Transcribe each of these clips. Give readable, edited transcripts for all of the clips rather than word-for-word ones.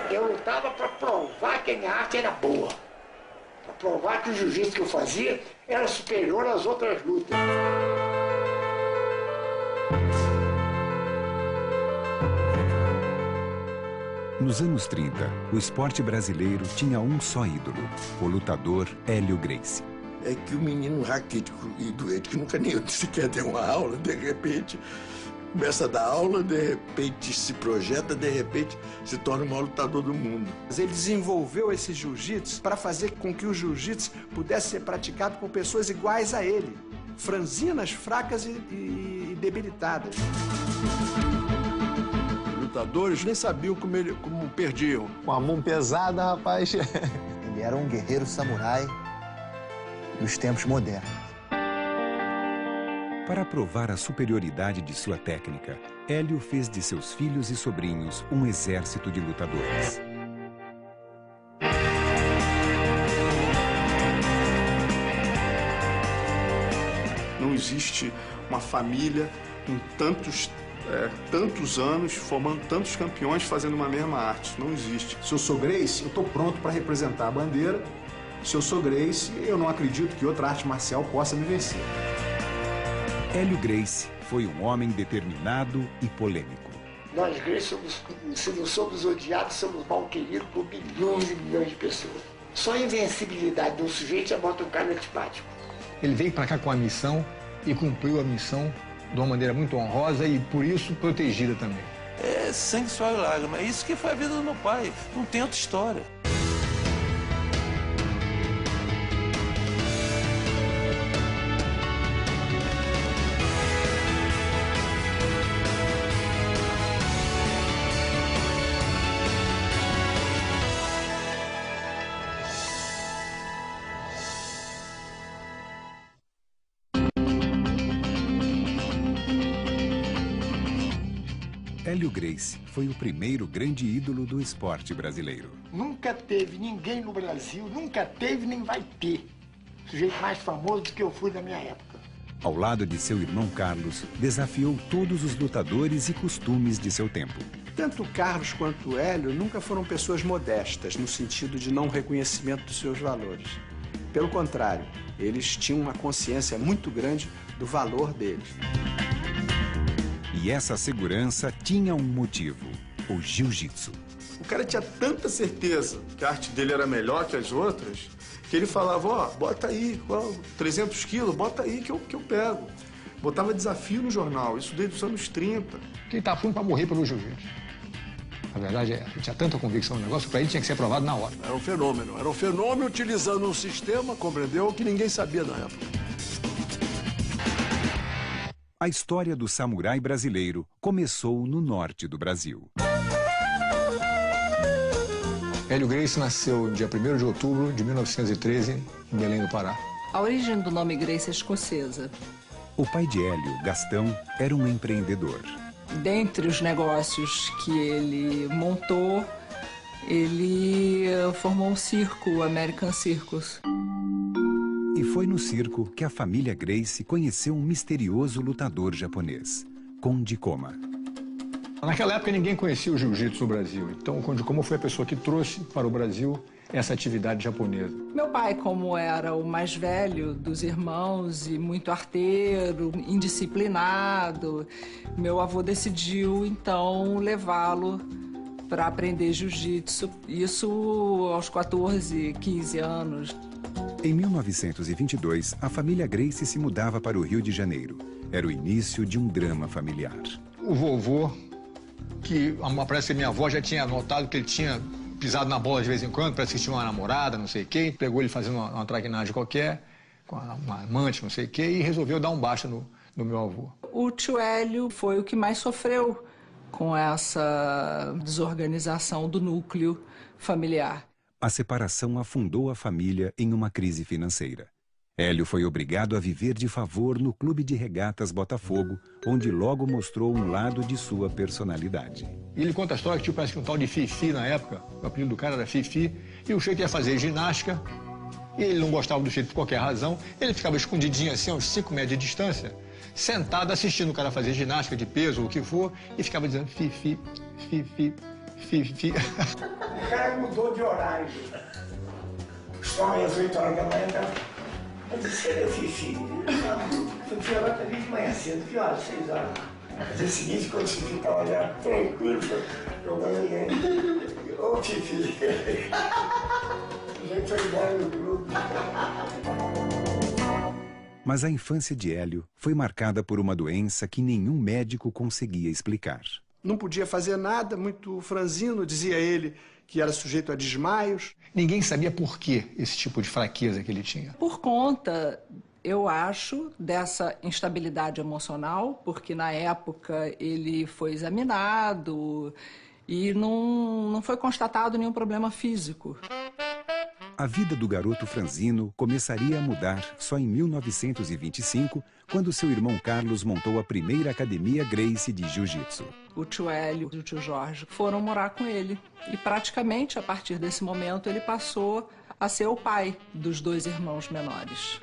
Eu lutava para provar que a minha arte era boa. Para provar que o jiu-jitsu que eu fazia era superior às outras lutas. Nos anos 30, o esporte brasileiro tinha um só ídolo, o lutador Hélio Gracie. É que o menino raquítico e doente, que nunca nem sequer deu uma aula, de repente começa a dar aula, de repente se projeta, de repente se torna o maior lutador do mundo. Ele desenvolveu esse jiu-jitsu para fazer com que o jiu-jitsu pudesse ser praticado por pessoas iguais a ele, franzinas, fracas e debilitadas. Os lutadores nem sabiam como perdiam. Com a mão pesada, rapaz. Ele era um guerreiro samurai dos tempos modernos. Para provar a superioridade de sua técnica, Hélio fez de seus filhos e sobrinhos um exército de lutadores. Não existe uma família com tantos anos, formando tantos campeões, fazendo uma mesma arte. Não existe. Se eu sou Gracie, eu estou pronto para representar a bandeira. Se eu sou Gracie, eu não acredito que outra arte marcial possa me vencer. Hélio Gracie foi um homem determinado e polêmico. Nós, Gracie, se não somos odiados, somos mal queridos por milhões e milhões de pessoas. Só a invencibilidade de um sujeito já bota um cara antipático. Ele veio para cá com a missão e cumpriu a missão de uma maneira muito honrosa e, por isso, protegida também. É sangue, suor e lágrima. É isso que foi a vida do meu pai. Não tem outra história. Hélio Gracie foi o primeiro grande ídolo do esporte brasileiro. Nunca teve ninguém no Brasil, nunca teve nem vai ter sujeito mais famoso do que eu fui na minha época. Ao lado de seu irmão Carlos, desafiou todos os lutadores e costumes de seu tempo. Tanto o Carlos quanto o Hélio nunca foram pessoas modestas, no sentido de não reconhecimento dos seus valores. Pelo contrário, eles tinham uma consciência muito grande do valor deles. E essa segurança tinha um motivo, o jiu-jitsu. O cara tinha tanta certeza que a arte dele era melhor que as outras, que ele falava, ó, bota aí, 300 quilos, bota aí que eu pego. Botava desafio no jornal, isso desde os anos 30. Ele estava pronto para morrer pelo jiu-jitsu. A verdade é, ele tinha tanta convicção no negócio que para ele tinha que ser aprovado na hora. Era um fenômeno utilizando um sistema, compreendeu, que ninguém sabia na época. A história do samurai brasileiro começou no norte do Brasil. Hélio Gracie nasceu dia 1º de outubro de 1913, em Belém do Pará. A origem do nome Gracie é escocesa. O pai de Hélio, Gastão, era um empreendedor. Dentre os negócios que ele montou, ele formou um circo, o American Circus. E foi no circo que a família Gracie conheceu um misterioso lutador japonês, Conde Koma. Naquela época ninguém conhecia o jiu-jitsu no Brasil, então o Conde Koma foi a pessoa que trouxe para o Brasil essa atividade japonesa. Meu pai, como era o mais velho dos irmãos e muito arteiro, indisciplinado, meu avô decidiu então levá-lo para aprender jiu-jitsu, isso aos 14, 15 anos. Em 1922, a família Gracie se mudava para o Rio de Janeiro. Era o início de um drama familiar. O vovô, que parece que minha avó já tinha notado que ele tinha pisado na bola de vez em quando, parece que tinha uma namorada, não sei quem, pegou ele fazendo uma traquinagem qualquer, com uma amante, não sei quem, e resolveu dar um basta no meu avô. O tio Hélio foi o que mais sofreu com essa desorganização do núcleo familiar. A separação afundou a família em uma crise financeira. Hélio foi obrigado a viver de favor no Clube de Regatas Botafogo, onde logo mostrou um lado de sua personalidade. E ele conta a história que tinha parece que um tal de Fifi na época, o apelido do cara era Fifi, e o jeito ia fazer ginástica, e ele não gostava do jeito por qualquer razão, ele ficava escondidinho assim, a uns 5 metros de distância, sentado assistindo o cara fazer ginástica de peso ou o que for, e ficava dizendo Fifi, Fifi, O cara mudou de horário. Só às 8 horas da manhã, eu disse, cadê o Fifi? Fifi agora tá vindo de manhã cedo, que horas? 6 horas. No dia seguinte, quando o Fifi tava olhando, tranquilo, eu falei, ô Fifi, a gente foi embora no grupo. Mas a infância de Hélio foi marcada por uma doença que nenhum médico conseguia explicar. Não podia fazer nada, muito franzino, dizia ele que era sujeito a desmaios. Ninguém sabia por que esse tipo de fraqueza que ele tinha. Por conta, eu acho, dessa instabilidade emocional, porque na época ele foi examinado e não foi constatado nenhum problema físico. A vida do garoto franzino começaria a mudar só em 1925, quando seu irmão Carlos montou a primeira academia Gracie de jiu-jitsu. O tio Hélio e o tio Jorge foram morar com ele. E praticamente, a partir desse momento, ele passou a ser o pai dos 2 irmãos menores.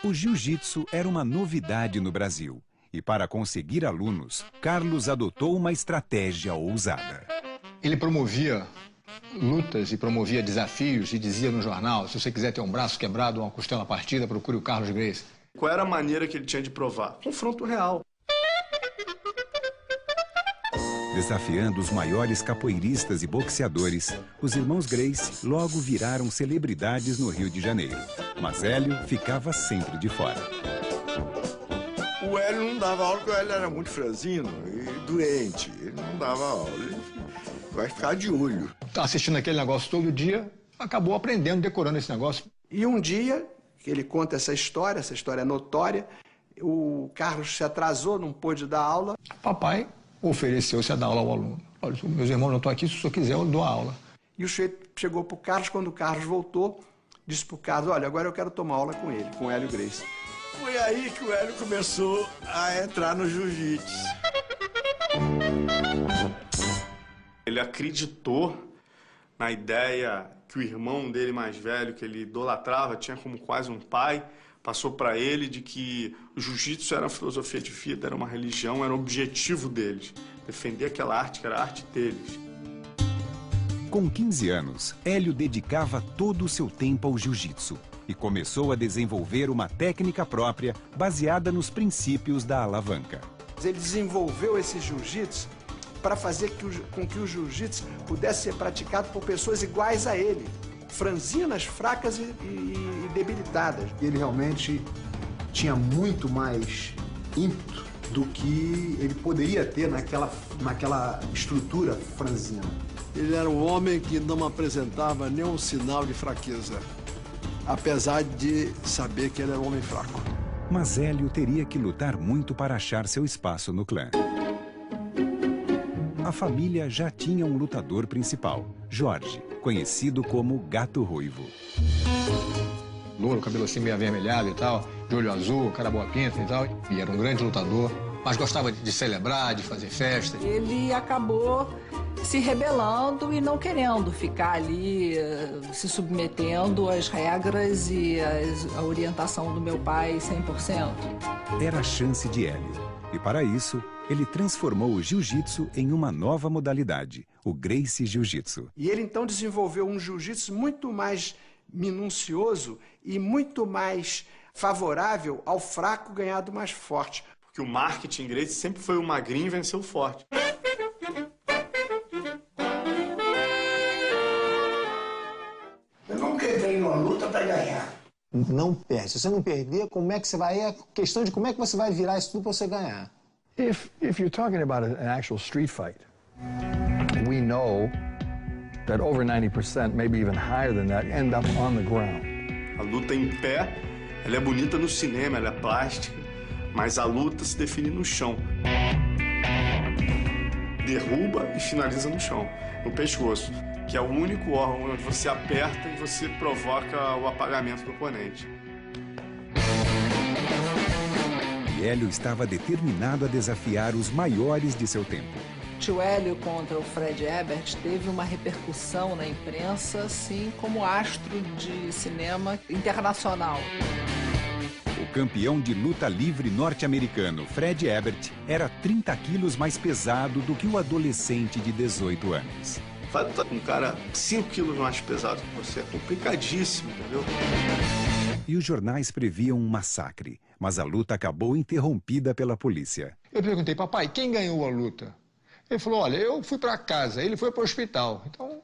O jiu-jitsu era uma novidade no Brasil. E para conseguir alunos, Carlos adotou uma estratégia ousada. Ele promovia lutas e promovia desafios e dizia no jornal, se você quiser ter um braço quebrado ou uma costela partida, procure o Carlos Gracie. Qual era a maneira que ele tinha de provar? Confronto real. Desafiando os maiores capoeiristas e boxeadores, os irmãos Gracie logo viraram celebridades no Rio de Janeiro. Mas Hélio ficava sempre de fora. O Hélio não dava aula porque o Hélio era muito franzino e doente. Ele não dava aula. Ele vai ficar de olho. Tá assistindo aquele negócio todo dia, acabou aprendendo, decorando esse negócio. E um dia, ele conta essa história é notória, o Carlos se atrasou, não pôde dar aula. Papai ofereceu-se a dar aula ao aluno. Olha, meus irmãos não estão aqui, se o senhor quiser eu dou a aula. E o sujeito chegou para o Carlos, quando o Carlos voltou, disse para o Carlos, olha, agora eu quero tomar aula com ele, com o Hélio Gracie. Foi aí que o Hélio começou a entrar no jiu-jitsu. Ele acreditou na ideia que o irmão dele mais velho, que ele idolatrava, tinha como quase um pai, passou para ele de que o jiu-jitsu era uma filosofia de vida, era uma religião, era o objetivo deles. Defender aquela arte que era a arte deles. Com 15 anos, Hélio dedicava todo o seu tempo ao jiu-jitsu e começou a desenvolver uma técnica própria baseada nos princípios da alavanca. Ele desenvolveu esse jiu-jitsu para fazer com que o jiu-jitsu pudesse ser praticado por pessoas iguais a ele, franzinas, fracas e debilitadas. Ele realmente tinha muito mais ímpeto do que ele poderia ter naquela estrutura franzina. Ele era um homem que não apresentava nenhum sinal de fraqueza, apesar de saber que ele era um homem fraco. Mas Hélio teria que lutar muito para achar seu espaço no clã. A família já tinha um lutador principal, Jorge, conhecido como Gato Ruivo. Louro, cabelo assim meio avermelhado e tal, de olho azul, cara boa pinta e tal. E era um grande lutador, mas gostava de celebrar, de fazer festa. Ele acabou se rebelando e não querendo ficar ali se submetendo às regras e à orientação do meu pai 100%. Era a chance de Hélio. E para isso, ele transformou o jiu-jitsu em uma nova modalidade, o Gracie Jiu-Jitsu. E ele então desenvolveu um jiu-jitsu muito mais minucioso e muito mais favorável ao fraco ganhar do mais forte. Porque o marketing Gracie sempre foi o magrinho vencer o forte. Eu nunca entrei numa luta para ganhar. Não perde. Se você não perder, como é que você vai... É questão de como é que você vai virar isso tudo para você ganhar. If you're talking about an actual street fight, we know that over 90%, maybe even higher than that, end up on the ground. A luta em pé, ela é bonita no cinema, ela é plástica, mas a luta se define no chão. Derruba e finaliza no chão, no pescoço, que é o único órgão onde você aperta e você provoca o apagamento do oponente. E Hélio estava determinado a desafiar os maiores de seu tempo. Tio Hélio contra o Fred Ebert teve uma repercussão na imprensa, assim como astro de cinema internacional. O campeão de luta livre norte-americano Fred Ebert era 30 quilos mais pesado do que o adolescente de 18 anos. Vai lutar com um cara 5 quilos mais pesado que você. É complicadíssimo, entendeu? E os jornais previam um massacre, mas a luta acabou interrompida pela polícia. Eu perguntei, papai, quem ganhou a luta? Ele falou, olha, eu fui para casa, ele foi para o hospital. Então...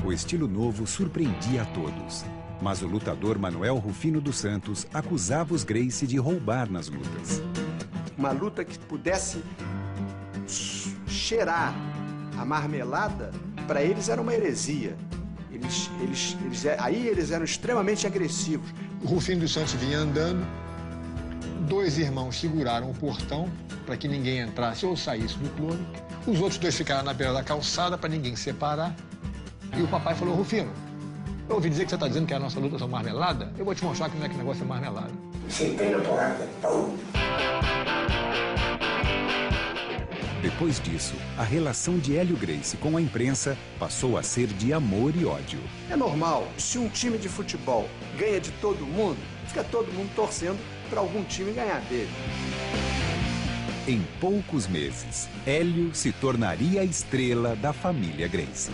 O estilo novo surpreendia a todos, mas o lutador Manuel Rufino dos Santos acusava os Gracie de roubar nas lutas. Uma luta que pudesse cheirar a marmelada, para eles era uma heresia. Aí eles eram extremamente agressivos. O Rufino dos Santos vinha andando, 2 irmãos seguraram o portão para que ninguém entrasse ou saísse do clube. Os outros 2 ficaram na beira da calçada para ninguém separar. E o papai falou, Rufino, eu ouvi dizer que você está dizendo que a nossa luta é marmelada? Eu vou te mostrar como é que o negócio é marmelada. Sentei na porrada. Depois disso, a relação de Hélio Gracie com a imprensa passou a ser de amor e ódio. É normal, se um time de futebol ganha de todo mundo, fica todo mundo torcendo para algum time ganhar dele. Em poucos meses, Hélio se tornaria a estrela da família Gracie.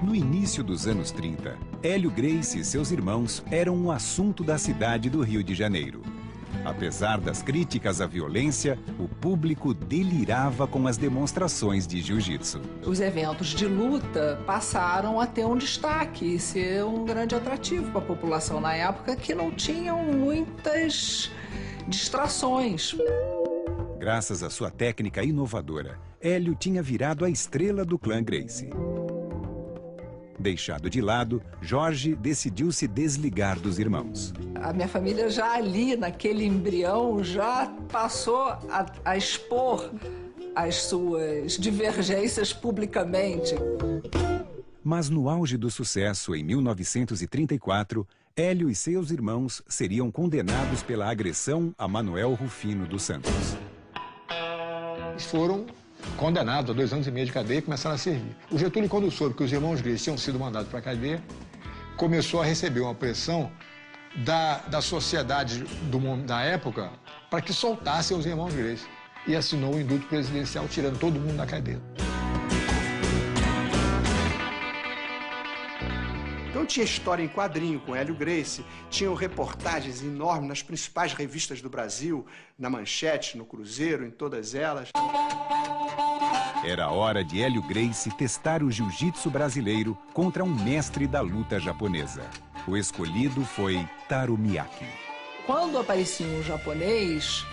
No início dos anos 30, Hélio Gracie e seus irmãos eram um assunto da cidade do Rio de Janeiro. Apesar das críticas à violência, o público delirava com as demonstrações de jiu-jitsu. Os eventos de luta passaram a ter um destaque e ser um grande atrativo para a população na época, que não tinham muitas distrações. Graças à sua técnica inovadora, Hélio tinha virado a estrela do clã Gracie. Deixado de lado, Jorge decidiu se desligar dos irmãos. A minha família já ali, naquele embrião, já passou a expor as suas divergências publicamente. Mas no auge do sucesso, em 1934, Hélio e seus irmãos seriam condenados pela agressão a Manuel Rufino dos Santos. Eles foram condenados a 2 anos e meio de cadeia e começaram a servir. O Getúlio, quando soube que os irmãos Gracie tinham sido mandados para a cadeia, começou a receber uma pressão da sociedade da época para que soltasse os irmãos Gracie. E assinou o indulto presidencial, tirando todo mundo da cadeia. Então tinha história em quadrinho com Hélio Gracie, tinham reportagens enormes nas principais revistas do Brasil, na Manchete, no Cruzeiro, em todas elas. Era hora de Hélio Gracie testar o jiu-jitsu brasileiro contra um mestre da luta japonesa. O escolhido foi Taro Miyake. Quando aparecia um japonês,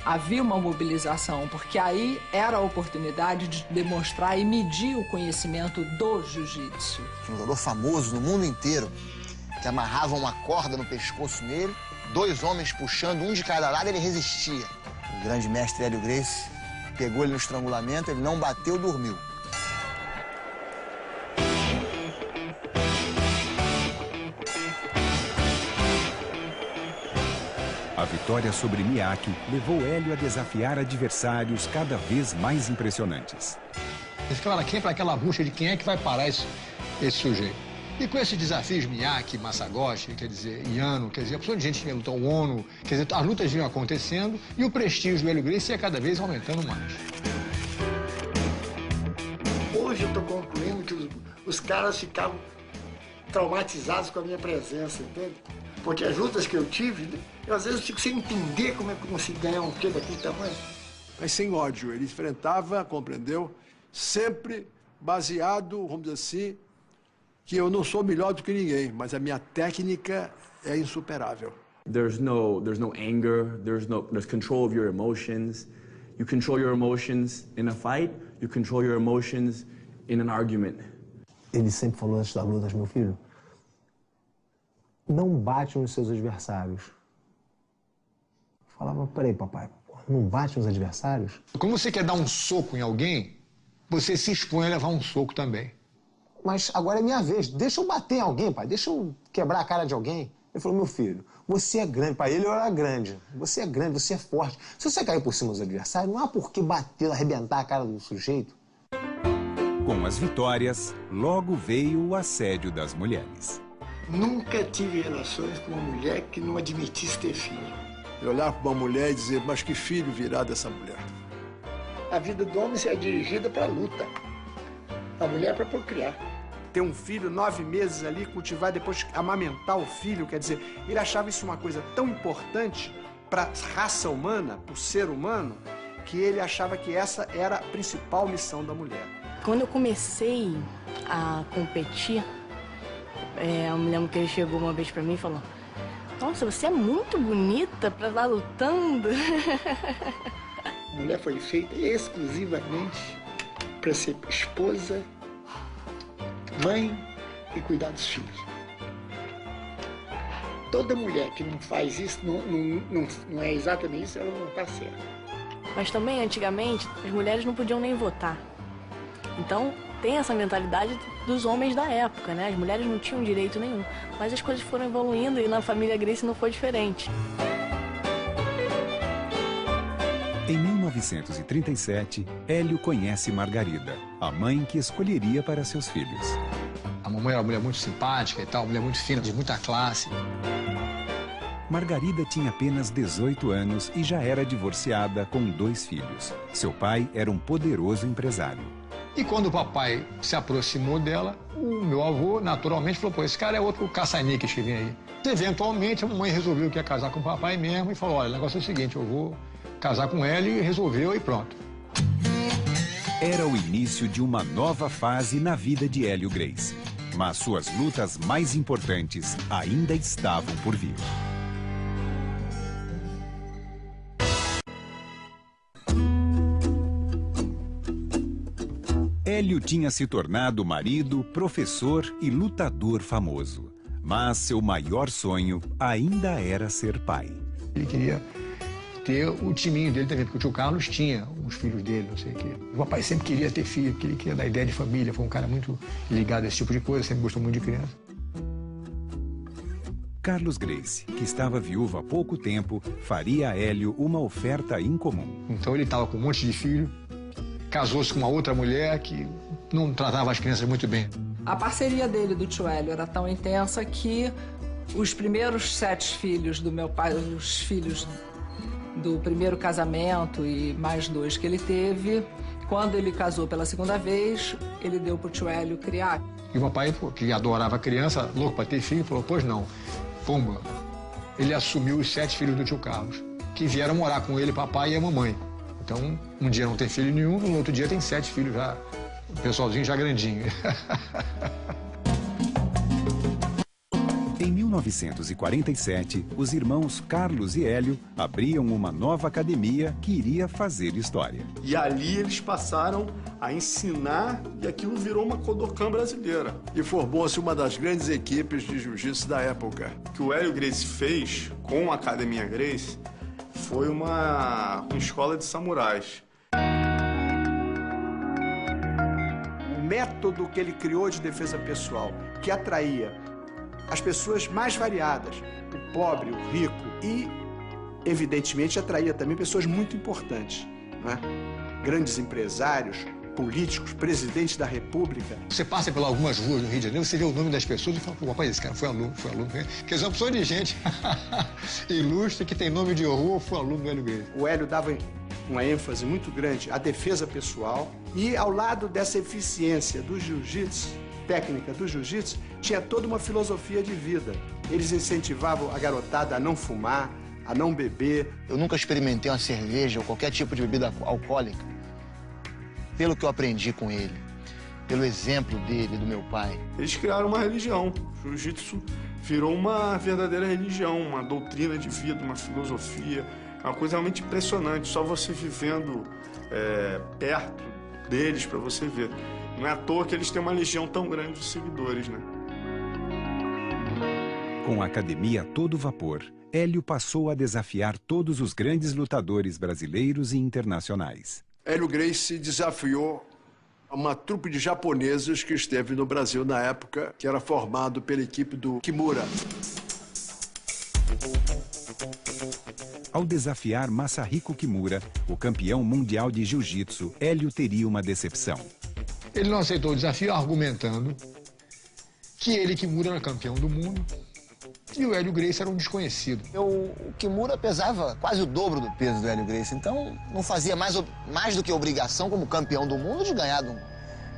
havia uma mobilização, porque aí era a oportunidade de demonstrar e medir o conhecimento do jiu-jitsu. Um lutador famoso no mundo inteiro, que amarrava uma corda no pescoço nele, 2 homens puxando, um de cada lado, ele resistia. O grande mestre Hélio Gracie pegou ele no estrangulamento, ele não bateu, dormiu. A vitória sobre Miyake levou Hélio a desafiar adversários cada vez mais impressionantes. Eles falaram aqui para aquela bucha de quem é que vai parar esse sujeito. E com esses desafios, Miyake, Masagoshi, quer dizer, Yano, quer dizer, a pessoa de gente que ia lutar, o Ono, quer dizer, as lutas vinham acontecendo e o prestígio do Hélio Gracie ia cada vez aumentando mais. Hoje eu estou concluindo que os caras ficavam traumatizados com a minha presença, entende? Porque as lutas que eu tive, eu às vezes fico sem entender como é que eu consigo ganhar um quê daquele tamanho. Mas sem ódio, ele enfrentava, compreendeu? Sempre baseado, vamos dizer assim, que eu não sou melhor do que ninguém, mas a minha técnica é insuperável. There's no anger, there's control of your emotions. You control your emotions in a fight, you control your emotions in an argument. Ele sempre falou antes das lutas, meu filho, não bate nos seus adversários. Eu falava, peraí, papai, não bate nos adversários? Quando você quer dar um soco em alguém, você se expõe a levar um soco também. mas agora é minha vez. Deixa eu bater em alguém, pai. Deixa eu quebrar a cara de alguém. Ele falou, meu filho, você é grande. Para ele eu era grande. Você é grande, você é forte. Se você cair por cima dos adversários, não há por que bater, arrebentar a cara do sujeito. Com as vitórias, logo veio o assédio das mulheres. Nunca tive relações com uma mulher que não admitisse ter filho. Eu olhar para uma mulher e dizer, mas que filho virá dessa mulher? A vida do homem é dirigida para a luta. A mulher é para procriar. Ter um filho 9 meses ali, cultivar e depois amamentar o filho, quer dizer, ele achava isso uma coisa tão importante para a raça humana, para o ser humano, que ele achava que essa era a principal missão da mulher. Quando eu comecei a competir, eu me lembro que ele chegou uma vez para mim e falou, nossa, você é muito bonita para estar lutando. A mulher foi feita exclusivamente para ser esposa, mãe e cuidar dos filhos. Toda mulher que não faz isso, não é exatamente isso, ela não está certa. Mas também, antigamente, as mulheres não podiam nem votar. Então, tem essa mentalidade dos homens da época, né? As mulheres não tinham direito nenhum. Mas as coisas foram evoluindo e na família Gracie não foi diferente. Em 1937, Hélio conhece Margarida, a mãe que escolheria para seus filhos. A mamãe era uma mulher muito simpática e tal, uma mulher muito fina, de muita classe. Margarida tinha apenas 18 anos e já era divorciada com 2 filhos. Seu pai era um poderoso empresário. E quando o papai se aproximou dela, o meu avô naturalmente falou, pô, esse cara é outro caça-níqueis que vem aí. Eventualmente, a mamãe resolveu que ia casar com o papai mesmo e falou, olha, o negócio é o seguinte, eu vou casar com ela e resolveu e pronto. Era o início de uma nova fase na vida de Hélio Gracie. Mas suas lutas mais importantes ainda estavam por vir. Hélio tinha se tornado marido, professor e lutador famoso. Mas seu maior sonho ainda era ser pai. Ele queria ter o timinho dele também, porque o tio Carlos tinha os filhos dele, não sei o quê. O papai sempre queria ter filho, porque ele queria dar ideia de família, foi um cara muito ligado a esse tipo de coisa, sempre gostou muito de criança. Carlos Gracie, que estava viúvo há pouco tempo, faria a Hélio uma oferta incomum. Então ele estava com um monte de filho, casou-se com uma outra mulher que não tratava as crianças muito bem. A parceria dele do tio Hélio era tão intensa que os primeiros 7 filhos do meu pai, os filhos do primeiro casamento e mais 2 que ele teve, quando ele casou pela segunda vez, ele deu pro tio Hélio criar. E o papai, que adorava a criança, louco para ter filho, falou, pois não, pumba. Ele assumiu os 7 filhos do tio Carlos, que vieram morar com ele, papai e a mamãe. Então, um dia não tem filho nenhum, no outro dia tem 7 filhos já, o pessoalzinho já grandinho. Em 1947, os irmãos Carlos e Hélio abriam uma nova academia que iria fazer história. E ali eles passaram a ensinar e aquilo virou uma Kodokan brasileira. E formou-se uma das grandes equipes de jiu-jitsu da época. O que o Hélio Gracie fez com a Academia Gracie foi uma escola de samurais. O método que ele criou de defesa pessoal, que atraía as pessoas mais variadas, o pobre, o rico e, evidentemente, atraía também pessoas muito importantes, né? Grandes empresários, políticos, presidente da República. Você passa por algumas ruas no Rio de Janeiro, você vê o nome das pessoas e fala, pô, rapaz, esse cara foi aluno. Porque são opções de gente ilustre que tem nome de rua, foi aluno do Hélio Gracie. O Hélio dava uma ênfase muito grande à defesa pessoal e, ao lado dessa eficiência do jiu-jitsu, técnica do jiu-jitsu, tinha toda uma filosofia de vida. Eles incentivavam a garotada a não fumar, a não beber. Eu nunca experimentei uma cerveja ou qualquer tipo de bebida alcoólica. Pelo que eu aprendi com ele, pelo exemplo dele, do meu pai. Eles criaram uma religião. O jiu-jitsu virou uma verdadeira religião, uma doutrina de vida, uma filosofia. É uma coisa realmente impressionante, só você vivendo perto deles para você ver. Não é à toa que eles têm uma legião tão grande de seguidores, né? Com a academia a todo vapor, Hélio passou a desafiar todos os grandes lutadores brasileiros e internacionais. Hélio Gracie desafiou Uma trupe de japoneses que esteve no Brasil na época, que era formado pela equipe do Kimura. Ao desafiar Masahiko Kimura, o campeão mundial de jiu-jitsu, Hélio teria uma decepção. Ele não aceitou o desafio argumentando que ele, Kimura, era campeão do mundo e o Hélio Gracie era um desconhecido. O Kimura pesava quase o dobro do peso do Hélio Gracie, então não fazia mais do que obrigação como campeão do mundo de ganhar de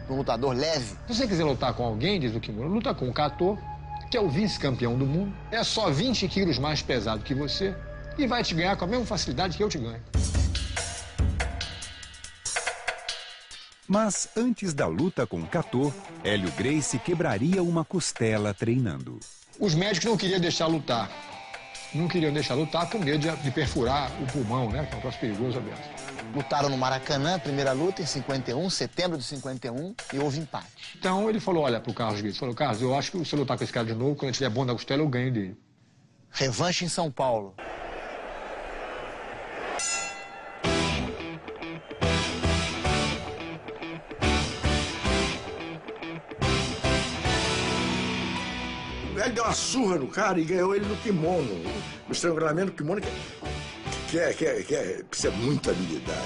um lutador leve. Se você quiser lutar com alguém, diz o Kimura, luta com o Kato, que é o vice-campeão do mundo, é só 20 quilos mais pesado que você e vai te ganhar com a mesma facilidade que eu te ganho. Mas antes da luta com Kato, Hélio Gracie quebraria uma costela treinando. Os médicos não queriam deixar lutar. Não queriam deixar lutar com medo de perfurar o pulmão, né? Que é um troço perigoso aberto. Lutaram no Maracanã, primeira luta em 51, setembro de 51, e houve empate. Então ele falou, olha, pro Carlos Gracie, falou, Carlos, eu acho que se eu lutar com esse cara de novo, quando ele estiver bom na costela, eu ganho dele. Revanche em São Paulo. Ele deu uma surra no cara e ganhou ele no kimono. O estrangulamento do kimono, precisa de muita habilidade.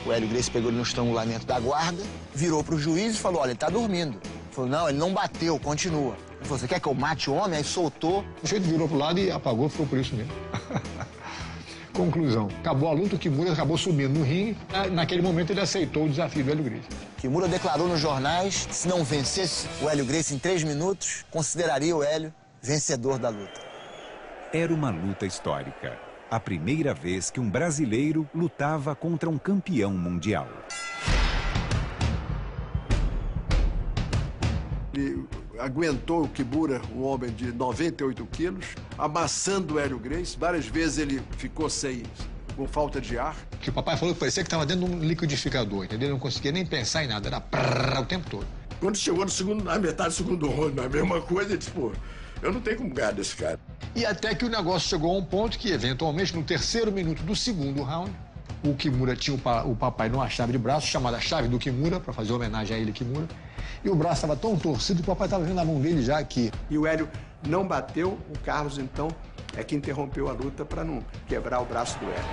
O Hélio Gracie pegou ele no estrangulamento da guarda, virou pro juiz e falou, olha, ele tá dormindo. Ele falou, não, ele não bateu, continua. Ele falou, você quer que eu mate o homem? Aí soltou. O jeito virou pro lado e apagou, ficou por isso mesmo. Conclusão, acabou a luta, o Kimura acabou subindo no ringue. Naquele momento ele aceitou o desafio do Hélio Gracie. Kimura declarou nos jornais que se não vencesse o Hélio Gracie em 3 minutos, consideraria o Hélio vencedor da luta. Era uma luta histórica. A primeira vez que um brasileiro lutava contra um campeão mundial. Ele aguentou o Kimura, um homem de 98 quilos, amassando o Hélio Gracie. Várias vezes ele ficou com falta de ar. Que o papai falou que parecia que estava dentro de um liquidificador, entendeu? Não conseguia nem pensar em nada, era prrr, o tempo todo. Quando chegou na metade do segundo round, a mesma coisa, ele disse, pô, eu não tenho como ganhar desse cara. E até que o negócio chegou a um ponto que, eventualmente, no 3º minuto do segundo round, o Kimura tinha o papai numa chave de braço, chamada chave do Kimura, para fazer homenagem a ele, Kimura. E o braço estava tão torcido que o papai estava vendo a mão dele já aqui. E o Hélio não bateu, o Carlos, então, é que interrompeu a luta para não quebrar o braço do Hélio.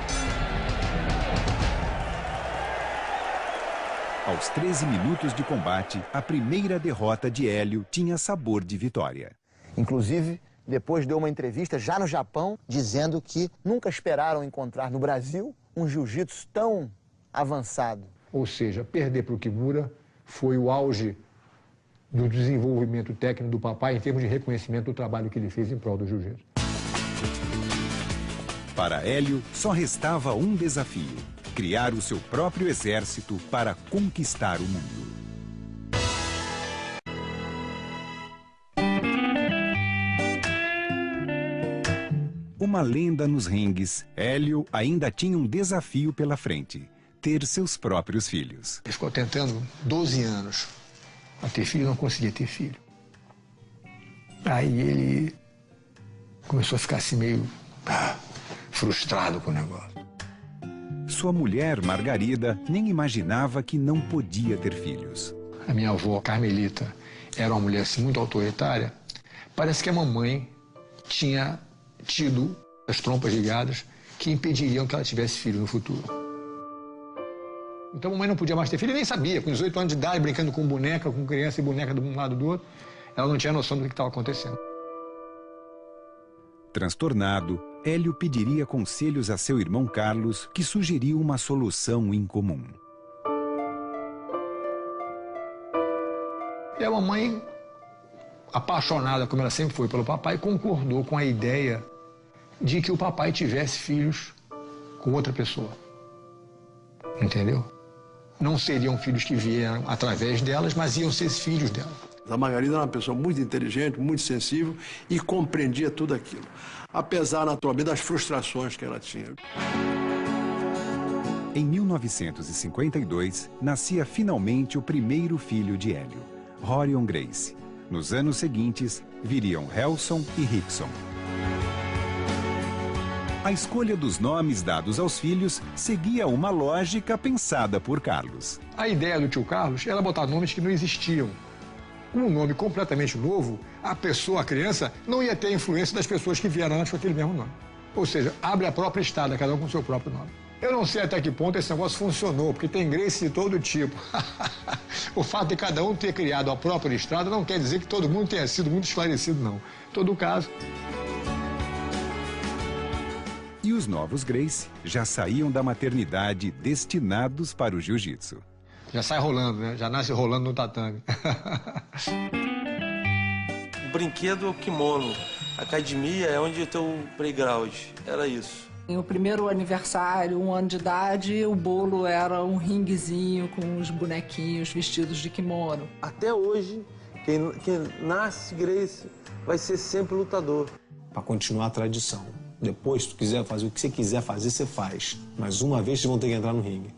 Aos 13 minutos de combate, a primeira derrota de Hélio tinha sabor de vitória. Inclusive, depois deu uma entrevista já no Japão, dizendo que nunca esperaram encontrar no Brasil um jiu-jitsu tão avançado. Ou seja, perder para o Kimura foi o auge do desenvolvimento técnico do papai em termos de reconhecimento do trabalho que ele fez em prol do jiu-jitsu. Para Hélio, só restava um desafio: criar o seu próprio exército para conquistar o mundo. Uma lenda nos ringues, Hélio ainda tinha um desafio pela frente: ter seus próprios filhos. Ele ficou tentando 12 anos a ter filho, não conseguia ter filho. Aí ele começou a ficar assim meio frustrado com o negócio. Sua mulher, Margarida, nem imaginava que não podia ter filhos. A minha avó, Carmelita, era uma mulher assim, muito autoritária. Parece que a mamãe tinha tido as trompas ligadas que impediriam que ela tivesse filho no futuro. Então a mamãe não podia mais ter filho e nem sabia. Com 18 anos de idade, brincando com boneca, com criança e boneca de um lado do outro, ela não tinha noção do que estava acontecendo. Transtornado, Hélio pediria conselhos a seu irmão Carlos, que sugeriu uma solução incomum. E a mamãe, apaixonada como ela sempre foi pelo papai, concordou com a ideia de que o papai tivesse filhos com outra pessoa. Entendeu? Não seriam filhos que vieram através delas, mas iam ser filhos dela. A Margarida era uma pessoa muito inteligente, muito sensível e compreendia tudo aquilo. Apesar, naturalmente, das frustrações que ela tinha. Em 1952, nascia finalmente o primeiro filho de Hélio, Rorion Gracie. Nos anos seguintes, viriam Helson e Rickson. A escolha dos nomes dados aos filhos seguia uma lógica pensada por Carlos. A ideia do tio Carlos era botar nomes que não existiam. Um nome completamente novo, a criança, não ia ter a influência das pessoas que vieram antes com aquele mesmo nome. Ou seja, abre a própria estrada, cada um com o seu próprio nome. Eu não sei até que ponto esse negócio funcionou, porque tem Grace de todo tipo. O fato de cada um ter criado a própria estrada não quer dizer que todo mundo tenha sido muito esclarecido, não. Em todo caso. E os novos Grace já saíam da maternidade destinados para o jiu-jitsu. Já sai rolando, né? Já nasce rolando no tatame. O brinquedo é o kimono. A academia é onde tem o playground. Era isso. No primeiro aniversário, 1 ano de idade, o bolo era um ringuezinho com os bonequinhos vestidos de kimono. Até hoje, quem nasce Grace vai ser sempre lutador. Para continuar a tradição. Depois, se tu quiser fazer o que você quiser fazer, você faz. Mas uma vez vocês vão ter que entrar no ringue.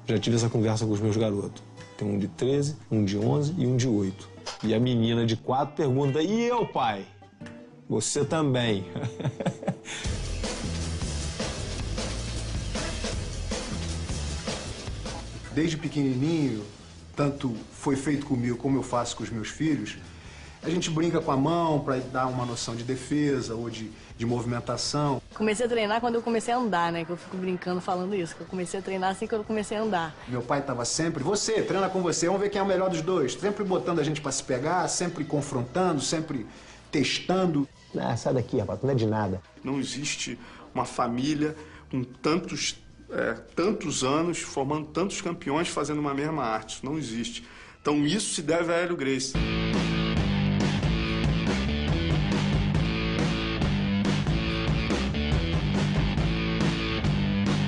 Já tive essa conversa com os meus garotos. Tem um de 13, um de 11 e um de 8. E a menina de 4 pergunta, e eu, pai? Você também. Desde pequenininho, tanto foi feito comigo como eu faço com os meus filhos, a gente brinca com a mão para dar uma noção de defesa ou de movimentação. Comecei a treinar quando eu comecei a andar, né? Que eu fico brincando falando isso, que eu comecei a treinar assim que eu comecei a andar. Meu pai estava sempre, você, treina com você, vamos ver quem é o melhor dos dois. Sempre botando a gente para se pegar, sempre confrontando, sempre testando. Ah, sai daqui, rapaz, não é de nada. Não existe uma família com tantos anos, formando tantos campeões, fazendo uma mesma arte. Isso não existe. Então isso se deve a Hélio Gracie.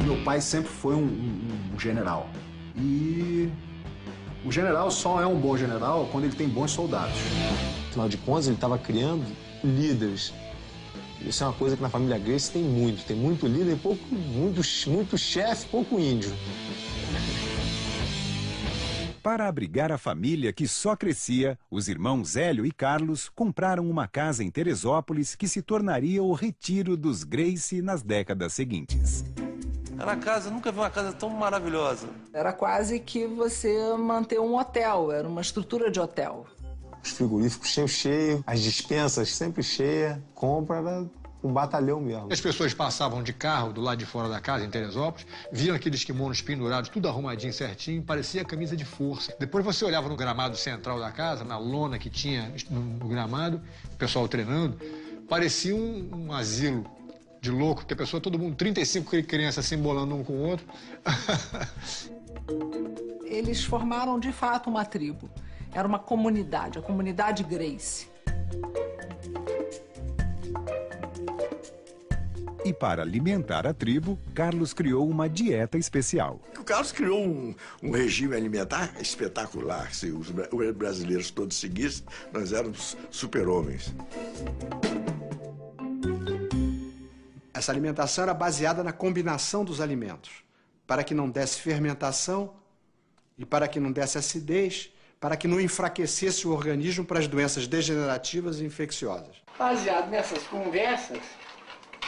Meu pai sempre foi um general. E o general só é um bom general quando ele tem bons soldados. Afinal de contas, ele estava criando líderes. Isso é uma coisa que na família Gracie tem muito. Tem muito líder e muito chefe, pouco índio. Para abrigar a família que só crescia, os irmãos Hélio e Carlos compraram uma casa em Teresópolis que se tornaria o retiro dos Gracie nas décadas seguintes. Era casa, nunca vi uma casa tão maravilhosa. Era quase que você manter um hotel, era uma estrutura de hotel. Os frigoríficos cheios, as dispensas sempre cheias, compra era um batalhão mesmo. As pessoas passavam de carro do lado de fora da casa, em Teresópolis, viam aqueles kimonos pendurados, tudo arrumadinho, certinho, parecia camisa de força. Depois você olhava no gramado central da casa, na lona que tinha no gramado, o pessoal treinando, parecia um asilo de louco, porque a pessoa, todo mundo, 35 crianças se embolando um com o outro. Eles formaram, de fato, uma tribo. Era uma comunidade, a comunidade Gracie. E para alimentar a tribo, Carlos criou uma dieta especial. O Carlos criou um regime alimentar espetacular. Se os brasileiros todos seguissem, nós éramos super-homens. Essa alimentação era baseada na combinação dos alimentos, para que não desse fermentação e para que não desse acidez, para que não enfraquecesse o organismo para as doenças degenerativas e infecciosas. Baseado nessas conversas,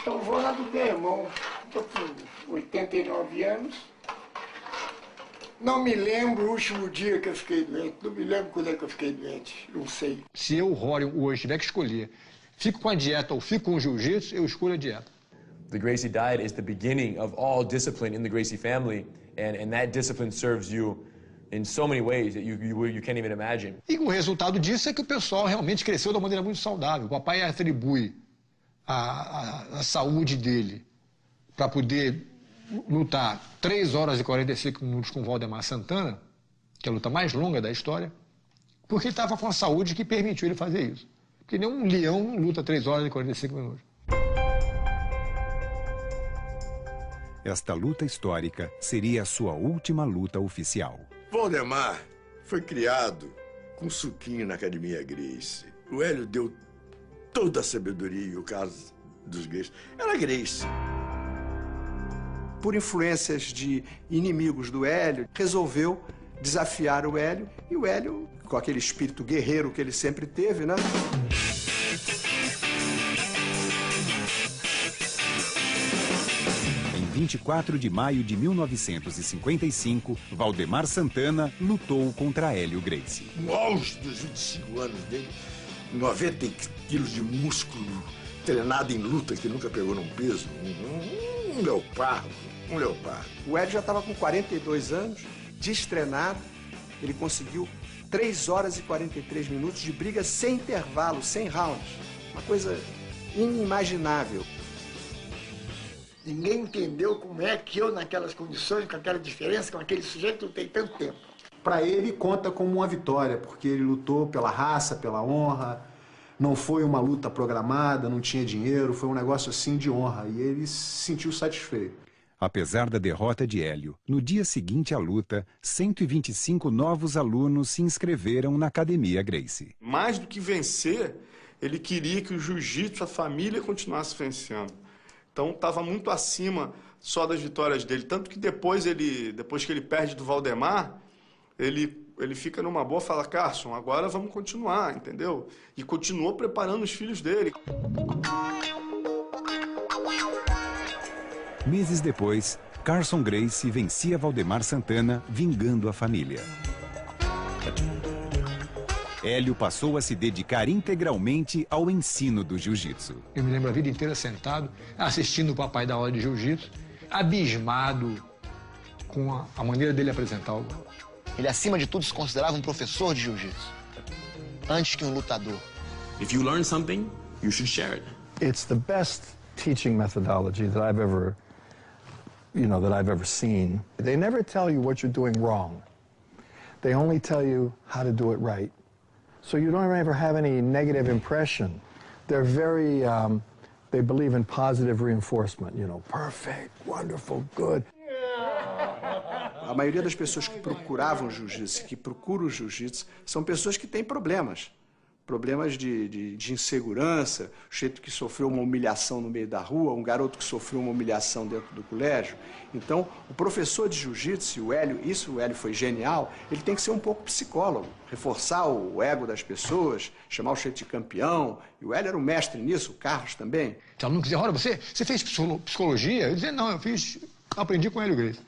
eu vou lá do meu irmão, estou com 89 anos, não me lembro o último dia que eu fiquei doente, não me lembro quando é que eu fiquei doente, não sei. Se eu, Rório, hoje tiver que escolher, fico com a dieta ou fico com o jiu-jitsu, eu escolho a dieta. The Gracie diet is the beginning of all discipline in the Gracie family, and that discipline serves you in so many ways that you can't even imagine. E o resultado disso é que o pessoal realmente cresceu de uma maneira muito saudável. O papai atribui a saúde dele para poder lutar 3 horas e 45 minutos com o Valdemar Santana, que é a luta mais longa da história, porque ele estava com a saúde que permitiu ele fazer isso. Porque nenhum leão não luta 3 horas e 45 minutos. Esta luta histórica seria a sua última luta oficial. Valdemar foi criado com suquinho na Academia Gracie. O Hélio deu toda a sabedoria e o caso dos Gracie era Gracie. Por influências de inimigos do Hélio, resolveu desafiar o Hélio, e o Hélio, com aquele espírito guerreiro que ele sempre teve, né? 24 de maio de 1955, Valdemar Santana lutou contra Hélio Gracie. No auge dos 25 anos dele, 90 quilos de músculo, treinado em luta, que nunca pegou num peso, um leopardo. O Hélio já estava com 42 anos, destreinado, ele conseguiu 3 horas e 43 minutos de briga sem intervalo, sem rounds. Uma coisa inimaginável. Ninguém entendeu como é que eu, naquelas condições, com aquela diferença, com aquele sujeito, lutei tanto tempo. Para ele, conta como uma vitória, porque ele lutou pela raça, pela honra. Não foi uma luta programada, não tinha dinheiro, foi um negócio assim de honra. E ele se sentiu satisfeito. Apesar da derrota de Hélio, no dia seguinte à luta, 125 novos alunos se inscreveram na Academia Gracie. Mais do que vencer, ele queria que o jiu-jitsu, a família, continuasse vencendo. Então estava muito acima só das vitórias dele. Tanto que depois que ele perde do Valdemar, ele fica numa boa e fala, Carson, agora vamos continuar, entendeu? E continuou preparando os filhos dele. Meses depois, Carson Gracie vencia Valdemar Santana, vingando a família. Hélio passou a se dedicar integralmente ao ensino do jiu-jitsu. Eu me lembro a vida inteira sentado, assistindo o papai dar aula de jiu-jitsu, abismado com a maneira dele apresentar o golpe. Ele, acima de tudo, se considerava um professor de jiu-jitsu, antes que um lutador. If you learn something, you should share it. It's the best teaching methodology that I've ever seen. They never tell you what you're doing wrong. They only tell you how to do it right. So you don't ever have any negative impression. They're very, they believe in positive reinforcement, perfect, wonderful, good. A maioria das pessoas que procuravam jiu-jitsu, que procuram jiu-jitsu, são pessoas que têm problemas. Problemas de insegurança, o jeito que sofreu uma humilhação no meio da rua, um garoto que sofreu uma humilhação dentro do colégio. Então, o professor de jiu-jitsu, o Hélio foi genial, ele tem que ser um pouco psicólogo, reforçar o ego das pessoas, chamar o jeito de campeão. E o Hélio era um mestre nisso, o Carlos também. Se o aluno quiser, olha, você fez psicologia? Eu dizia, não, aprendi com o Hélio Gracie.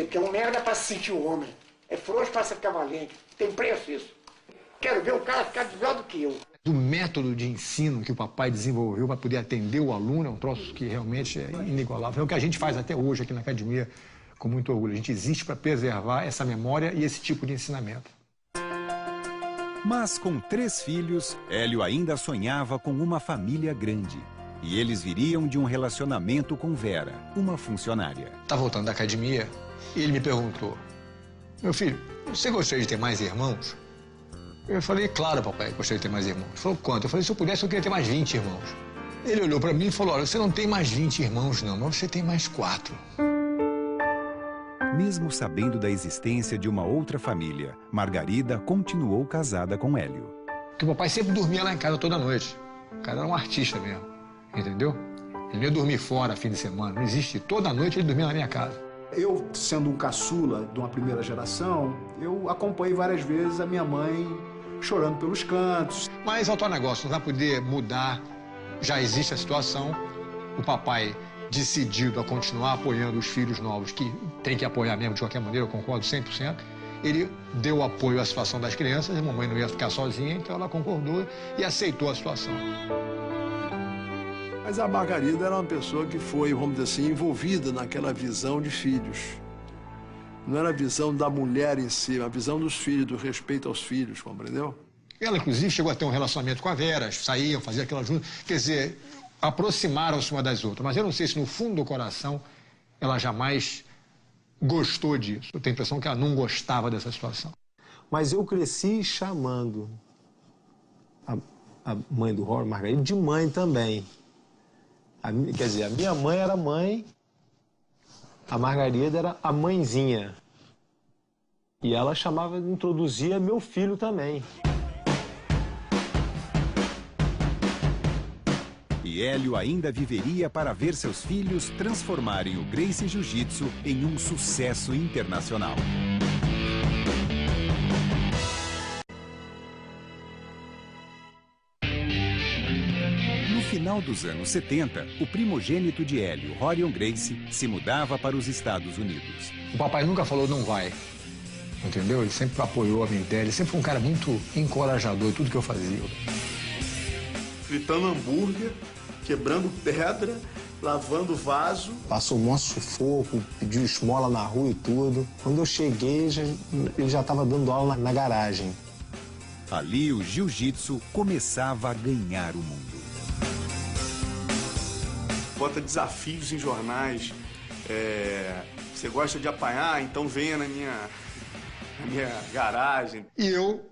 Que é um merda para se sentir um homem. É frouxo para se ficar valente. Tem preço isso. Quero ver o cara ficar melhor do que eu. Do método de ensino que o papai desenvolveu para poder atender o aluno é um troço que realmente é inigualável. É o que a gente faz até hoje aqui na academia com muito orgulho. A gente existe para preservar essa memória e esse tipo de ensinamento. Mas com 3 filhos, Hélio ainda sonhava com uma família grande. E eles viriam de um relacionamento com Vera, uma funcionária. Tá voltando da academia e ele me perguntou, meu filho, você gostaria de ter mais irmãos? Eu falei, claro, papai, gostaria de ter mais irmãos. Ele falou, quanto? Eu falei, se eu pudesse, eu queria ter mais 20 irmãos. Ele olhou para mim e falou, olha, você não tem mais 20 irmãos, não, mas você tem mais 4. Mesmo sabendo da existência de uma outra família, Margarida continuou casada com Hélio. Porque o papai sempre dormia lá em casa toda noite. O cara era um artista mesmo, entendeu? Ele não ia dormir fora fim de semana, não existe. Toda noite ele dormia na minha casa. Eu, sendo um caçula de uma primeira geração, eu acompanhei várias vezes a minha mãe chorando pelos cantos. Mas é o tal negócio, não vai poder mudar, já existe a situação. O papai decidido a continuar apoiando os filhos novos, que tem que apoiar mesmo de qualquer maneira, eu concordo 100%. Ele deu apoio à situação das crianças, a mamãe não ia ficar sozinha, então ela concordou e aceitou a situação. Mas a Margarida era uma pessoa que foi, vamos dizer assim, envolvida naquela visão de filhos. Não era a visão da mulher em si, a visão dos filhos, do respeito aos filhos, compreendeu? Ela, inclusive, chegou a ter um relacionamento com a Vera, saíam, faziam aquela junta. Quer dizer, aproximaram-se uma das outras. Mas eu não sei se no fundo do coração ela jamais gostou disso. Eu tenho a impressão que ela não gostava dessa situação. Mas eu cresci chamando a mãe do Robert, Margarida, de mãe também. Quer dizer, a minha mãe era mãe, a Margarida era a mãezinha. E ela introduzia meu filho também. E Hélio ainda viveria para ver seus filhos transformarem o Gracie Jiu-Jitsu em um sucesso internacional. No final dos anos 70, o primogênito de Hélio, Rorion Gracie, se mudava para os Estados Unidos. O papai nunca falou não vai, entendeu? Ele sempre apoiou a minha ideia, ele sempre foi um cara muito encorajador em tudo que eu fazia. Fritando hambúrguer, quebrando pedra, lavando vaso. Passou um monte de sufoco, pediu esmola na rua e tudo. Quando eu cheguei, ele já estava dando aula na garagem. Ali, o jiu-jitsu começava a ganhar o mundo. Bota desafios em jornais. Você gosta de apanhar, então venha na minha garagem. E eu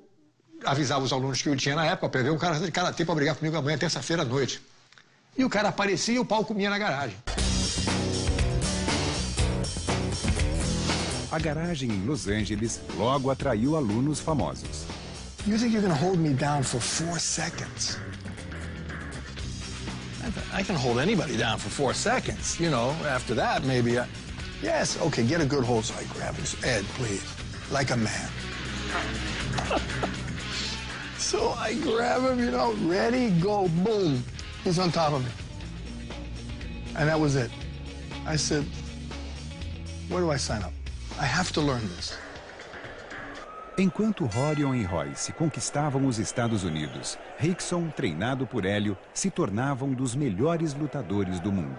avisava os alunos que eu tinha na época para ver um cara de karatê para brigar comigo amanhã, terça-feira à noite. E o cara aparecia e o pau comia na garagem. A garagem em Los Angeles logo atraiu alunos famosos. You think you're going to hold me down for 4 seconds? I can hold anybody down for 4 seconds. You know, after that, maybe Yes, okay, get a good hold so I grab his Ed, please. Like a man. So I grab him, you know, ready, go, boom. He's on top of me. And that was it. I said, where do I sign up? I have to learn this. Enquanto Rorion e Royce conquistavam os Estados Unidos, Rickson, treinado por Hélio, se tornava um dos melhores lutadores do mundo.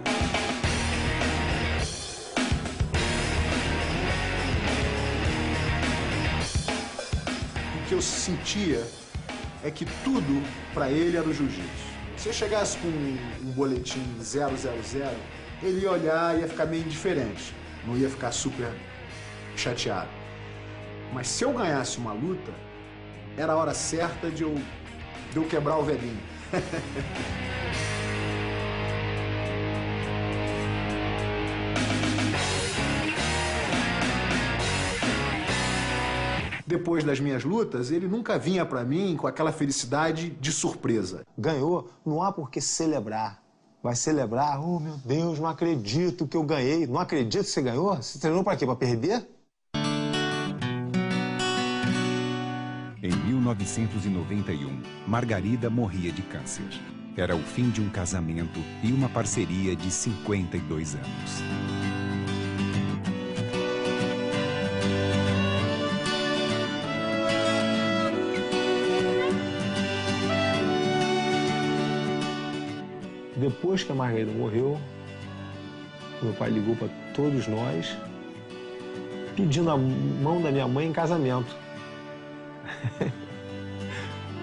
O que eu sentia é que tudo para ele era o jiu-jitsu. Se eu chegasse com um boletim 000, ele ia olhar e ia ficar meio indiferente, não ia ficar super chateado. Mas se eu ganhasse uma luta, era a hora certa de eu quebrar o velhinho. Depois das minhas lutas, ele nunca vinha pra mim com aquela felicidade de surpresa. Ganhou, não há por que celebrar. Vai celebrar, oh meu Deus, não acredito que eu ganhei. Não acredito que você ganhou? Você treinou pra quê? Pra perder? Em 1991, Margarida morria de câncer. Era o fim de um casamento e uma parceria de 52 anos. Depois que a Margarida morreu, meu pai ligou para todos nós, pedindo a mão da minha mãe em casamento.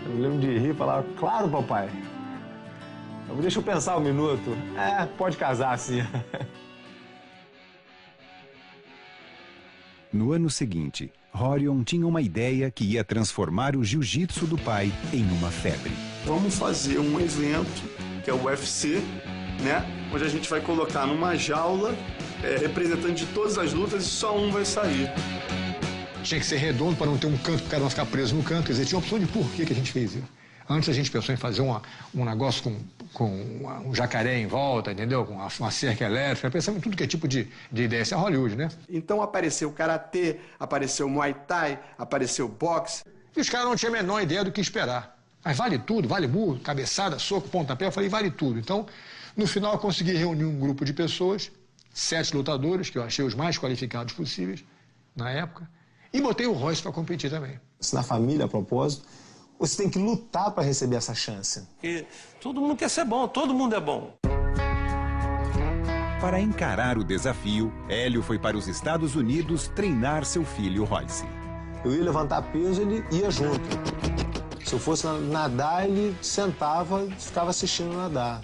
Eu me lembro de rir e falar, claro, papai. Deixa eu pensar um minuto. Pode casar, sim. No ano seguinte, Rorion tinha uma ideia que ia transformar o jiu-jitsu do pai em uma febre. Vamos fazer um evento, que é o UFC, né? Onde a gente vai colocar numa jaula representante de todas as lutas e só um vai sair. Tinha que ser redondo para não ter um canto, para o cara não ficar preso no canto. Quer dizer, tinha uma opção de porquê que a gente fez isso. Antes a gente pensou em fazer um negócio com um jacaré em volta, entendeu? Com uma cerca elétrica. Pensamos em tudo que é tipo de ideia. Isso é Hollywood, né? Então apareceu karatê, apareceu muay thai, apareceu boxe. E os caras não tinham a menor ideia do que esperar. Mas vale tudo, vale burro, cabeçada, soco, pontapé. Eu falei, vale tudo. Então, no final, eu consegui reunir um grupo de pessoas, 7 lutadores, que eu achei os mais qualificados possíveis na época, e botei o Royce para competir também. Se na família, a propósito, você tem que lutar para receber essa chance. E todo mundo quer ser bom, todo mundo é bom. Para encarar o desafio, Hélio foi para os Estados Unidos treinar seu filho Royce. Eu ia levantar peso, ele ia junto. Se eu fosse nadar, ele sentava e ficava assistindo nadar.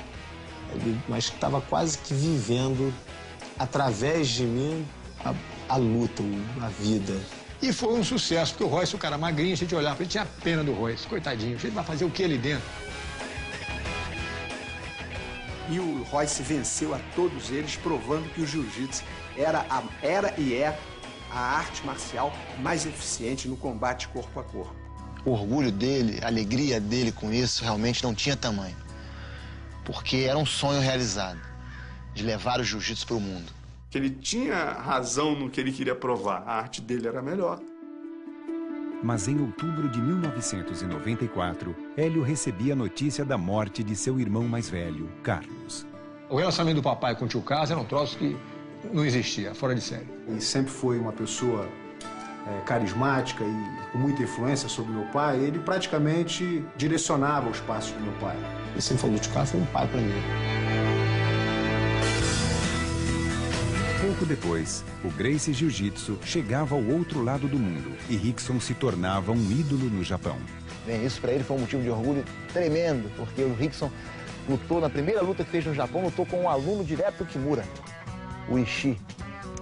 Mas estava quase que vivendo, através de mim, a luta, a vida. E foi um sucesso, porque o Royce, o cara magrinho, a gente olhava, ele tinha pena do Royce, coitadinho, ele vai fazer o que ali dentro? E o Royce venceu a todos eles, provando que o jiu-jitsu era e é a arte marcial mais eficiente no combate corpo a corpo. O orgulho dele, a alegria dele com isso realmente não tinha tamanho. Porque era um sonho realizado, de levar o jiu-jitsu para o mundo. Ele tinha razão no que ele queria provar, a arte dele era melhor. Mas em outubro de 1994, Hélio recebia a notícia da morte de seu irmão mais velho, Carlos. O relacionamento do papai com o tio Carlos era um troço que não existia, fora de série. Ele sempre foi uma pessoa carismática e com muita influência sobre meu pai. Ele praticamente direcionava os passos do meu pai. Ele sempre falou, o tio Carlos foi um pai para mim. Pouco depois, o Gracie Jiu-Jitsu chegava ao outro lado do mundo e Rickson se tornava um ídolo no Japão. Bem, isso para ele foi um motivo de orgulho tremendo, porque o Rickson lutou, na primeira luta que fez no Japão, lutou com um aluno direto do Kimura, o Ishii,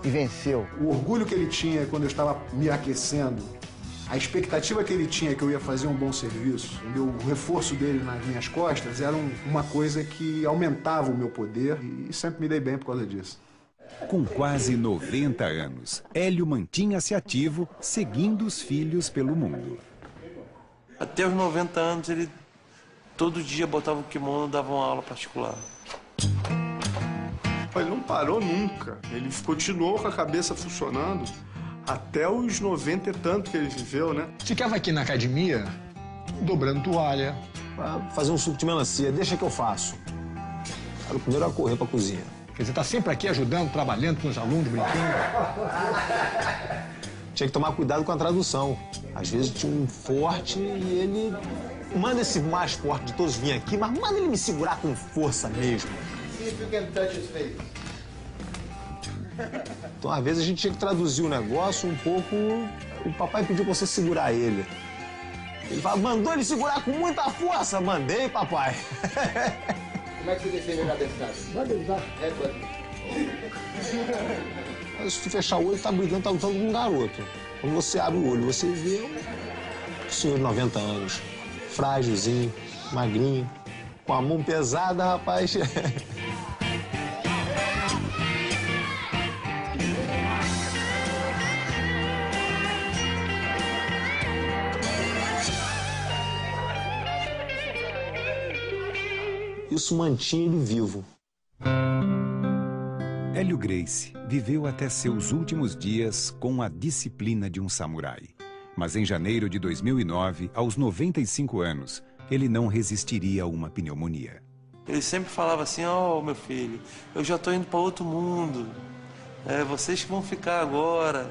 e venceu. O orgulho que ele tinha quando eu estava me aquecendo, a expectativa que ele tinha que eu ia fazer um bom serviço, o reforço dele nas minhas costas, era uma coisa que aumentava o meu poder e sempre me dei bem por causa disso. Com quase 90 anos, Hélio mantinha-se ativo, seguindo os filhos pelo mundo. Até os 90 anos, ele todo dia botava o kimono e dava uma aula particular. Ele não parou nunca, ele continuou com a cabeça funcionando até os 90 e tanto que ele viveu, né? Ficava aqui na academia, dobrando toalha. Pra fazer um suco de melancia, deixa que eu faço. Era o primeiro a correr pra cozinha. Quer dizer, tá sempre aqui ajudando, trabalhando com os alunos, brincando. Tinha que tomar cuidado com a tradução. Às vezes tinha um forte e ele manda esse mais forte de todos vir aqui, mas manda ele me segurar com força mesmo. Então, às vezes, a gente tinha que traduzir o negócio um pouco. O papai pediu pra você segurar ele. Ele fala, mandou ele segurar com muita força. Mandei, papai. Como é que você defende a cabeçada? Manda ele, vai. Mas se tu fechar o olho, tá brigando, tá lutando com um garoto. Quando você abre o olho, você vê um senhor de 90 anos, frágilzinho, magrinho, com a mão pesada, rapaz. Isso mantinha ele vivo. Hélio Gracie viveu até seus últimos dias com a disciplina de um samurai. Mas em janeiro de 2009, aos 95 anos, ele não resistiria a uma pneumonia. Ele sempre falava assim, ó, meu filho, eu já tô indo para outro mundo. Vocês que vão ficar agora.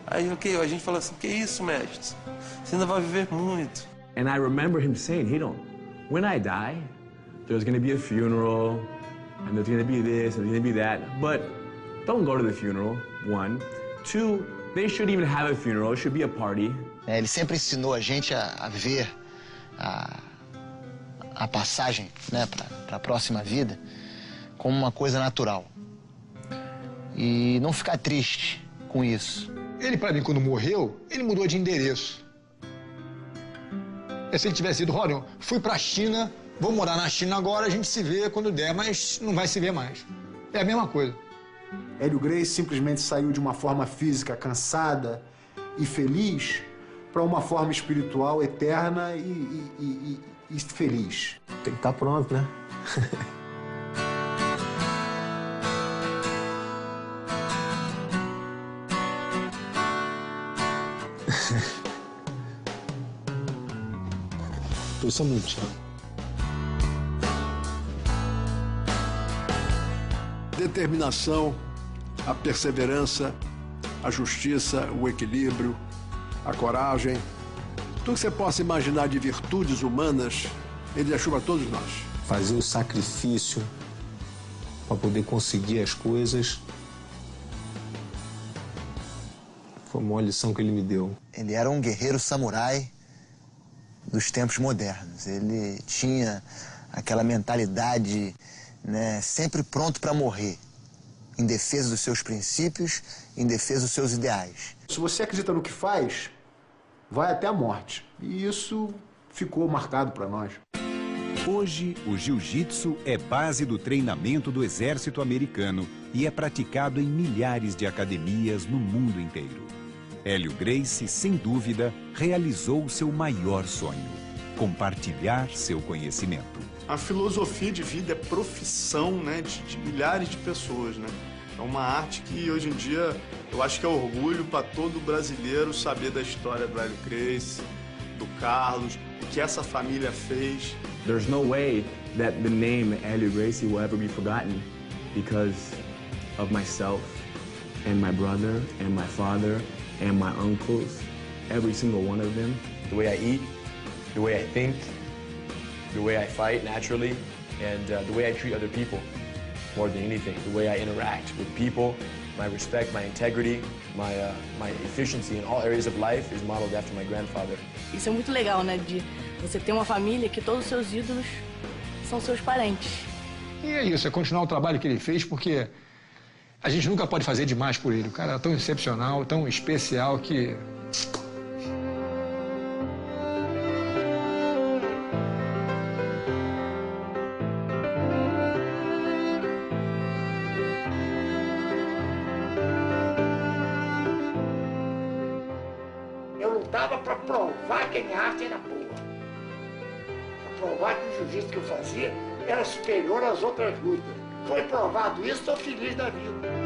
Aí a gente falou assim, que isso, mestre? Você ainda vai viver muito. And I remember him saying, when I die, there's going to be a funeral, and there's going to be this, and there's going to be that. But don't go to the funeral, 1. 2, they should even have a funeral. It should be a party. Ele sempre ensinou a gente a ver a passagem, né, para a próxima vida como uma coisa natural. E não ficar triste com isso. Ele, para mim, quando morreu, ele mudou de endereço. Se ele tivesse ido, Rony, fui para a China, vou morar na China agora, a gente se vê quando der, mas não vai se ver mais. É a mesma coisa. Hélio Gracie simplesmente saiu de uma forma física cansada e feliz para uma forma espiritual eterna e feliz. Tem que estar pronto, né? Isso é muito. Determinação, a perseverança, a justiça, o equilíbrio, a coragem. Tudo que você possa imaginar de virtudes humanas, ele deixou para todos nós. Fazer o sacrifício para poder conseguir as coisas foi uma lição que ele me deu. Ele era um guerreiro samurai dos tempos modernos. Ele tinha aquela mentalidade, né, sempre pronto para morrer, em defesa dos seus princípios, em defesa dos seus ideais. Se você acredita no que faz, vai até a morte. E isso ficou marcado para nós. Hoje, o jiu-jitsu é base do treinamento do exército americano e é praticado em milhares de academias no mundo inteiro. Hélio Gracie, sem dúvida, realizou seu maior sonho: compartilhar seu conhecimento. A filosofia de vida é profissão, né, de milhares de pessoas, né? É uma arte que hoje em dia eu acho que é orgulho para todo brasileiro saber da história do Hélio Gracie, do Carlos, o que essa família fez. There's no way that the name Hélio Gracie will ever be forgotten because of myself and my brother and my father and my uncles, every single one of them. The way I eat, the way I think, the way I fight naturally, and the way I treat other people, more than anything. The way I interact with people, my respect, my integrity, my efficiency in all areas of life is modeled after my grandfather. Isso é muito legal, né? De você ter uma família que todos os seus ídolos são seus parentes. E é isso, é continuar o trabalho que ele fez, porque a gente nunca pode fazer demais por ele. O cara é tão excepcional, tão especial que... Eu lutava para provar que a minha arte era boa. Para provar que o jiu-jitsu que eu fazia era superior às outras lutas. Foi provado isso, estou feliz da vida.